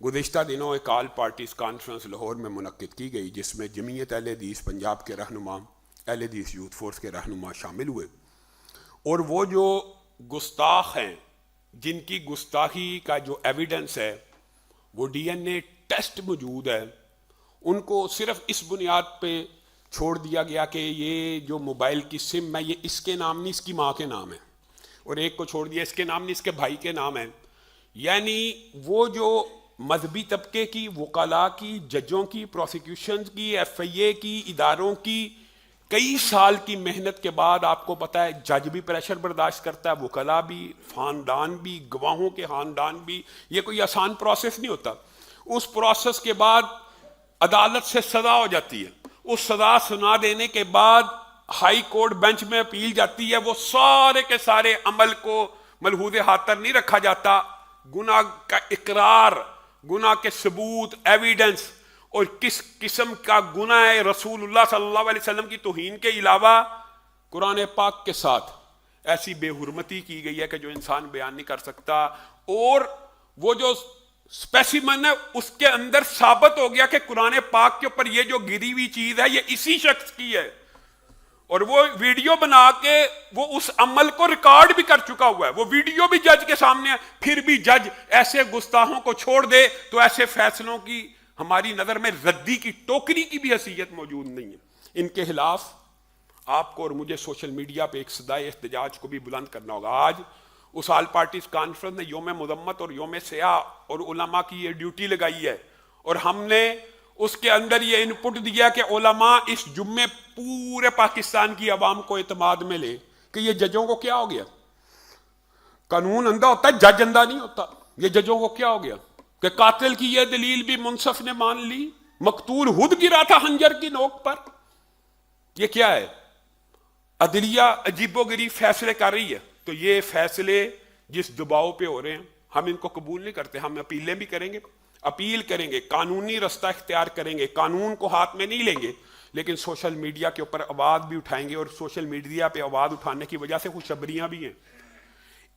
गुज़िश्ता दिनों एक all parties conference Lahore में मुनक्किद की गई, जिसमें जमीयत अहले हदीस पंजाब के रहनुमा, अहले हदीस यूथ फोर्स के रहनुमा शामिल हुए। और वो जो गुस्ताख हैं, जिनकी गुस्ताखी का जो एविडेंस है वो DNA टेस्ट मौजूद है, उनको सिर्फ इस बुनियाद पे छोड़ दिया गया कि ये जो मोबाइल की सिम है ये इसके नाम नहीं, इसकी माँ के नाम है, और एक को छोड़ दिया इसके नाम नहीं, इसके भाई के नाम है। यानी वो जो मजहबी तबके की, वकाला की, जजों की, प्रोसिक्यूशन की, FIA की, इदारों की कई साल की मेहनत के बाद, आपको पता है जज भी प्रेशर बर्दाश्त करता है, वकला भी, खानदान भी, गवाहों के खानदान भी, ये कोई आसान प्रोसेस नहीं होता। उस प्रोसेस के बाद अदालत से सजा हो जाती है, उस सजा सुना देने के बाद हाई कोर्ट बेंच में अपील जाती है, वो सारे के सारे अमल को मलहूज़े खातर नहीं रखा जाता। गुनाह का इकरार, गुनाह के सबूत, एविडेंस और किस किस्म का गुनाह है रसूलुल्लाह सल्लल्लाहु अलैहि वसल्लम की तौहीन के अलावा कुरान पाक के साथ ऐसी बेहुरमती की गई है कि जो इंसान बयान नहीं कर सकता। और वो जो स्पेसिमन है उसके अंदर साबित हो गया कि कुरान पाक के ऊपर ये जो गिरी हुई चीज है ये इसी शख्स की है, और वो वीडियो बना के वो उस अमल को रिकॉर्ड भी कर चुका हुआ है, वो वीडियो भी जज के सामने है। फिर भी जज ऐसे गुस्ताखों को छोड़ दे तो ऐसे फैसलों की हमारी नजर में रद्दी की टोकरी की भी हैसियत मौजूद नहीं है। इनके खिलाफ आपको और मुझे सोशल मीडिया पे एक सदाए एहतजाज को भी बुलंद करना होगा। आज उस ऑल पार्टीज कॉन्फ्रेंस ने योम मुदम्मत और योम सियाह और उलमा की ये ड्यूटी लगाई है, और हमने उसके अंदर ये इनपुट दिया कि उलमा इस जुम्मे पूरे पाकिस्तान की आवाम को एतमाद में ले कि ये जजों को क्या हो गया। कानून अंधा होता है, जज अंधा नहीं होता। ये जजों को क्या हो गया कि कातिल की ये दलील भी मुनसफ ने मान ली, मकतूल खुद गिरा था हंजर की नोक पर। ये क्या है? अदलिया अजीबोगरीब फैसले कर रही है, तो ये फैसले जिस दबाव पे हो रहे हैं हम इनको कबूल नहीं करते। हम अपीलें भी करेंगे, अपील करेंगे, कानूनी रास्ता इख्तियार करेंगे, कानून को हाथ में नहीं लेंगे, लेकिन सोशल मीडिया के ऊपर आवाज भी उठाएंगे। और सोशल मीडिया पे आवाज उठाने की वजह से खुशखबरियां भी हैं।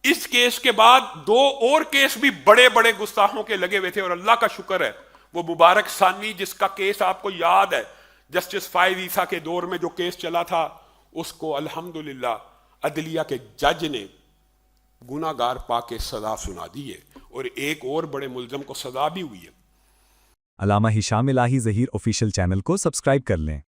इस केस के बाद 2 और केस भी बड़े बड़े गुस्ताखों के लगे हुए थे, और अल्लाह का शुक्र है वो मुबारक सानी जिसका केस आपको याद है, जस्टिस फाइज ईसा के दौर में जो केस चला था, उसको अल्हम्दुलिल्लाह अदलिया के जज ने गुनाहगार पाके सजा सुना दी है, और एक और बड़े मुल्ज़म को सजा भी हुई है। अल्लामा हिशाम इलाही ज़हीर ऑफिशियल चैनल को सब्सक्राइब कर लें।